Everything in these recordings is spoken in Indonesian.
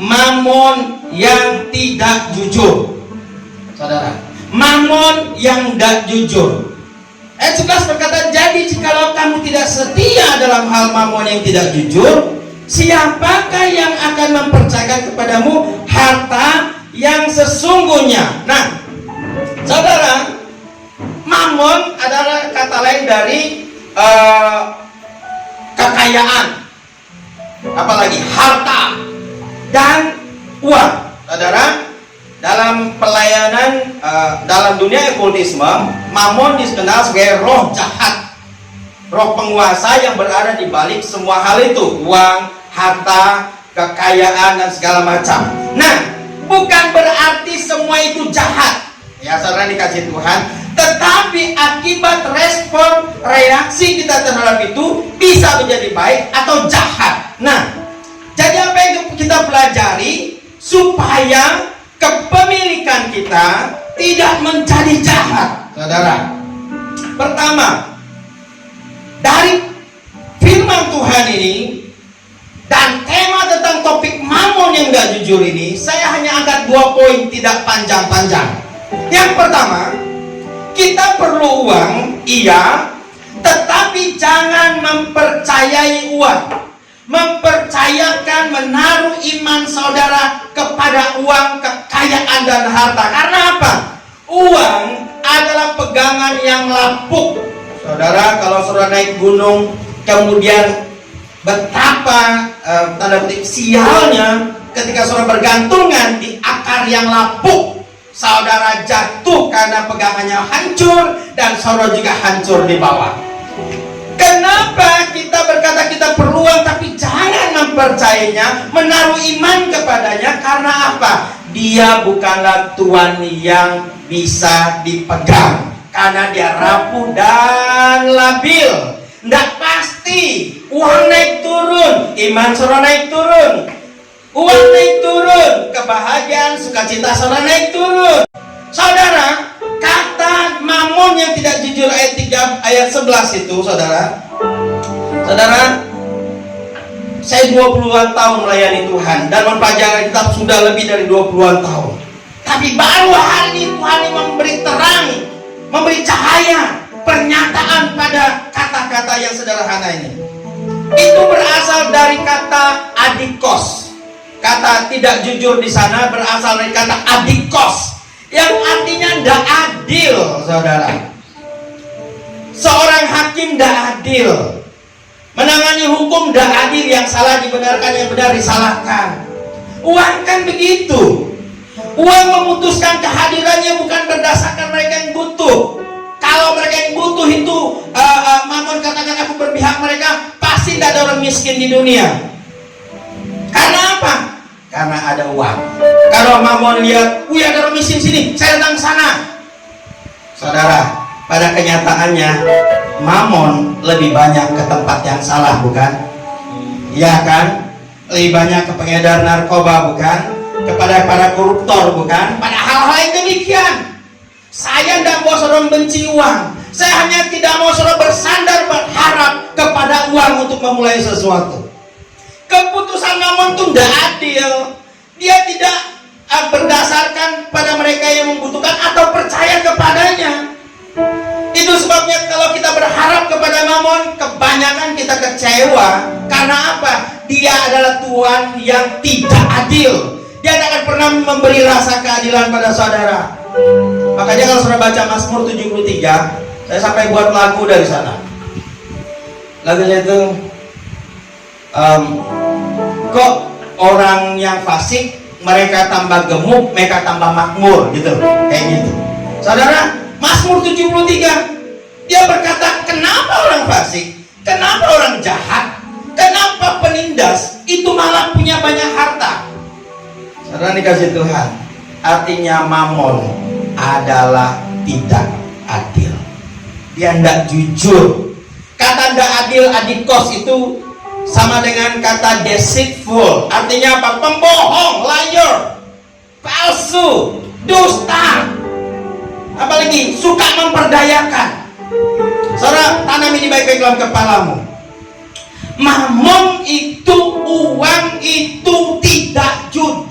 mamon yang tidak jujur. Saudara, mamon yang tidak jujur. Ayat 11 berkata, jadi jikalau kamu tidak setia dalam hal mamon yang tidak jujur, siapakah yang akan mempercayakan kepadamu harta yang sesungguhnya? Nah, saudara, mamon adalah kata lain dari kekayaan, apalagi harta dan uang. Saudara, dalam pelayanan dalam dunia okultisme, mamon dikenal sebagai roh jahat, roh penguasa yang berada di balik semua hal itu, uang, harta, kekayaan dan segala macam. Nah, bukan berarti semua itu jahat, ya saudara dikasih Tuhan, tetapi akibat respon reaksi kita terhadap itu bisa menjadi baik atau jahat. Nah, jadi apa yang kita pelajari supaya kepemilikan kita tidak menjadi jahat, saudara. Pertama, dari firman Tuhan ini dan tema tentang topik mamon yang gak jujur ini, saya hanya angkat 2 poin, tidak panjang-panjang. Yang pertama, kita perlu uang, iya, tetapi jangan mempercayai uang. Mempercayakan, menaruh iman saudara kepada uang, kekayaan dan harta. Karena apa? Uang adalah pegangan yang lapuk. Saudara, kalau saudara naik gunung, kemudian betapa tanda kutip sialnya ketika saudara bergantungan di akar yang lapuk, saudara jatuh karena pegangannya hancur dan saudara juga hancur di bawah. Kenapa kita berkata kita perlu uang tapi jangan mempercayainya, menaruh iman kepadanya? Karena apa? Dia bukanlah Tuhan yang bisa dipegang, karena dia rapuh dan labil. Tidak pasti. Uang naik turun, iman saudara naik turun. Uang naik turun, kebahagiaan, sukacita saudara naik turun. Saudara, kata mamon yang tidak jujur ayat 3 ayat 11 itu, saudara, saya 20-an tahun melayani Tuhan dan mempelajari kitab sudah lebih dari 20-an tahun. Tapi baru hari ini Tuhan yang memberi terang, memberi cahaya, pernyataan pada kata-kata yang sederhana ini. Itu berasal dari kata adikos. Kata tidak jujur di sana berasal dari kata adikos, yang artinya tidak adil, saudara. Seorang hakim tidak adil, menangani hukum tidak adil, yang salah dibenarkan, yang benar disalahkan. Uang kan begitu. Uang memutuskan kehadirannya bukan berdasarkan mereka yang butuh. Kalau mereka yang butuh itu mamon katakan aku berpihak mereka, pasti tidak ada orang miskin di dunia. Karena apa? Karena ada uang. Kalau mamon lihat, wih ada orang miskin sini, saya datang sana. Saudara, pada kenyataannya mamon lebih banyak ke tempat yang salah, bukan? Ya kan? Lebih banyak ke pengedar narkoba, bukan? Kepada para koruptor, bukan? Pada hal-hal yang demikian. Saya tidak mau saudara membenci uang. Saya hanya tidak mau saudara bersandar berharap kepada uang untuk memulai sesuatu. Keputusan mamon itu tidak adil. Dia tidak berdasarkan pada mereka yang membutuhkan atau percaya kepadanya. Itu sebabnya kalau kita berharap kepada mamon, kebanyakan kita kecewa. Karena apa? Dia adalah Tuhan yang tidak adil. Dia tidak akan pernah memberi rasa keadilan pada saudara. Makanya kalau saudara baca Mazmur 73, saya sampai buat lagu dari sana. Lagunya itu kok orang yang fasik mereka tambah gemuk, mereka tambah makmur, gitu, kayak gitu. Saudara, Mazmur 73 dia berkata, kenapa orang fasik, kenapa orang jahat, kenapa penindas itu malah punya banyak harta? Saudara dikasih Tuhan, artinya mamon adalah tidak adil. Dia tidak jujur. Kata tidak adil, adikos, itu sama dengan kata deceitful. Artinya apa? Pembohong, liar, palsu, dusta. Apalagi suka memperdayakan. Saudara, tanam ini baik-baik dalam kepalamu. Mamon itu, uang itu tidak jujur.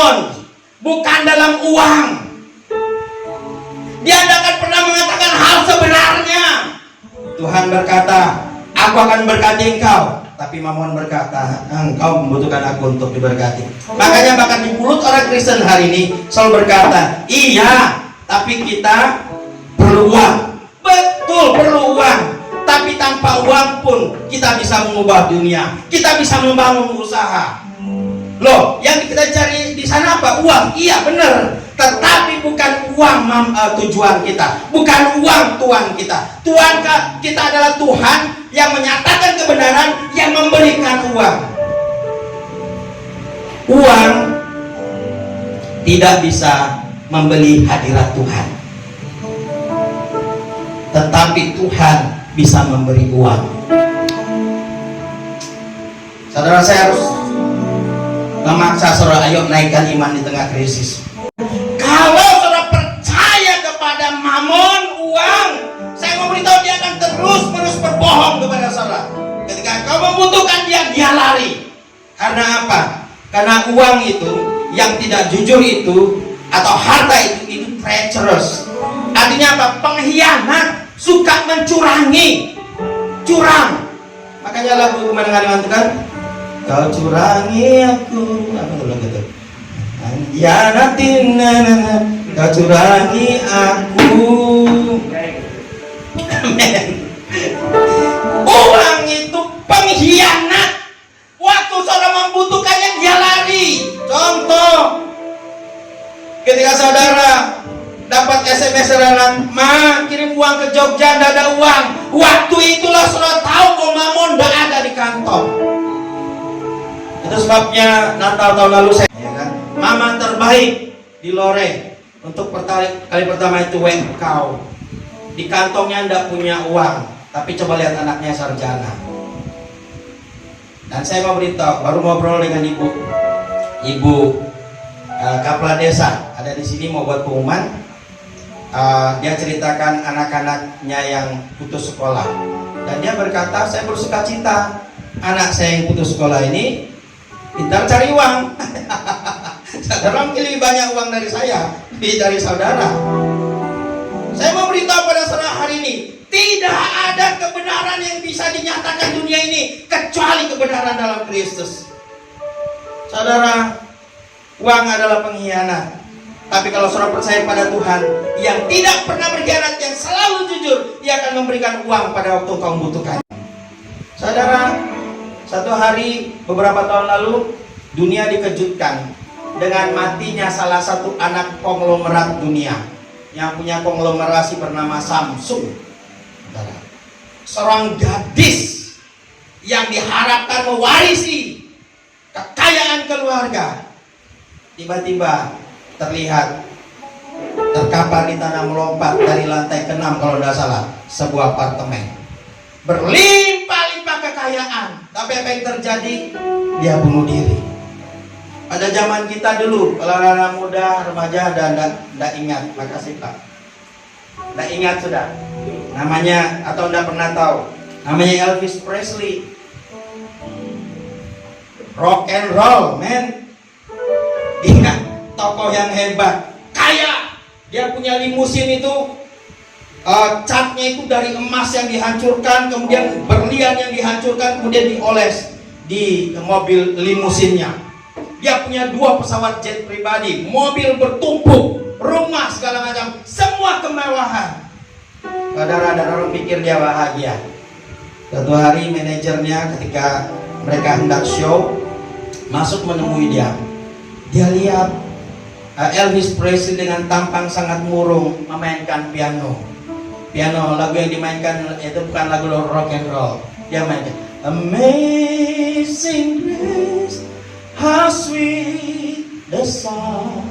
mamon, bukan dalam uang. Dia tidak akan pernah mengatakan hal sebenarnya. Tuhan berkata, aku akan berkati engkau. Tapi mamon berkata, engkau membutuhkan aku untuk diberkati. Makanya bahkan di mulut orang Kristen hari ini selalu berkata, iya, tapi kita perlu uang. Betul, perlu uang. Tapi tanpa uang pun kita bisa mengubah dunia. Kita bisa membangun usaha. Loh, yang kita cari di sana apa? Uang. Iya, benar. Tetapi bukan uang tujuan kita. Bukan uang Tuhan kita. Tuhan kita adalah Tuhan yang menyatakan kebenaran, yang memberikan uang. Uang tidak bisa membeli hadirat Tuhan. Tetapi Tuhan bisa memberi uang. Saudara, saya harus memaksa saudara, ayo naikkan iman di tengah krisis. Kalau saudara percaya kepada mamon, uang, saya mau beritahu dia akan terus-menerus berbohong kepada saudara. Ketika kau membutuhkan dia, dia lari. Karena apa? Karena uang itu, yang tidak jujur itu, atau harta itu treacherous. Artinya apa? Pengkhianat, suka mencurangi, curang. Makanya lagu Kemenangan itu kan, kau curangi aku, apa gitu? Hianatin, kau curangi aku. Amen. Uang itu pengkhianat. Waktu saudara membutuhkannya, dia lari. Contoh, ketika saudara dapat SMS saudara, ma kirim uang ke Jogja, tidak ada uang. Waktu itulah saudara tahu bahwa mamon tidak ada di kantong. Itu sebabnya Natal tahun lalu saya, ya kan, mama terbaik di Lore untuk kali pertama itu kau di kantongnya tidak punya uang, tapi coba lihat anaknya sarjana. Dan saya mau beritahu, baru ngobrol dengan ibu Kapla Desa, ada di sini mau buat pengumuman. Dia ceritakan anak-anaknya yang putus sekolah, dan dia berkata, saya bersuka cita anak saya yang putus sekolah ini pintar cari uang. Saudara lebih banyak uang dari saya, lebih dari saudara. Saya mau beritahu pada saudara hari ini, tidak ada kebenaran yang bisa dinyatakan dunia ini kecuali kebenaran dalam Kristus. Saudara, uang adalah pengkhianat. Tapi kalau saudara percaya pada Tuhan yang tidak pernah berkhianat, yang selalu jujur, dia akan memberikan uang pada waktu kau membutuhkan. Saudara, satu hari beberapa tahun lalu dunia dikejutkan dengan matinya salah satu anak konglomerat dunia yang punya konglomerasi bernama Samsung. Seorang gadis yang diharapkan mewarisi kekayaan keluarga, tiba-tiba terlihat terkapar di tanah, melompat dari lantai ke-6 kalau tidak salah, sebuah apartemen berlimpah-limpah kekayaan. Tapi apa yang terjadi? Dia bunuh diri. Pada zaman kita dulu, kalau anak muda, remaja dan tidak ingat, makasih Pak, tidak ingat sudah namanya, atau tidak pernah tahu namanya Elvis Presley. Rock and roll man, dia tokoh yang hebat, kaya. Dia punya limusin itu, catnya itu dari emas yang dihancurkan, kemudian berlian yang dihancurkan, kemudian dioles di mobil limusinnya. Dia punya 2 pesawat jet pribadi, mobil bertumpuk, rumah segala macam, semua kemewahan. Saudara, ada orang pikir dia bahagia. Suatu hari manajernya ketika mereka hendak show, masuk menemui dia. Dia lihat Elvis Presley dengan tampang sangat murung memainkan piano. Lagu yang dimainkan itu bukan lagu rock and roll. Dia mainkan Amazing Grace, how sweet the sound.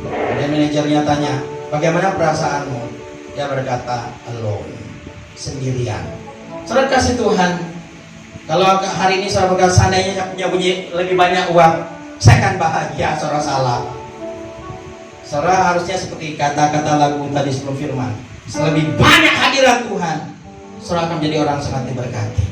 Dan manajernya tanya, bagaimana perasaanmu? Dia berkata, alone, sendirian. Saudara kasih Tuhan, kalau hari ini saudara berkata, seandainya punya lebih banyak uang, saya akan bahagia. Saudara salah. Saudara harusnya seperti kata-kata lagu tadi sebelum firman, lebih banyak hadirat Tuhan, saudara akan menjadi orang sangat diberkati.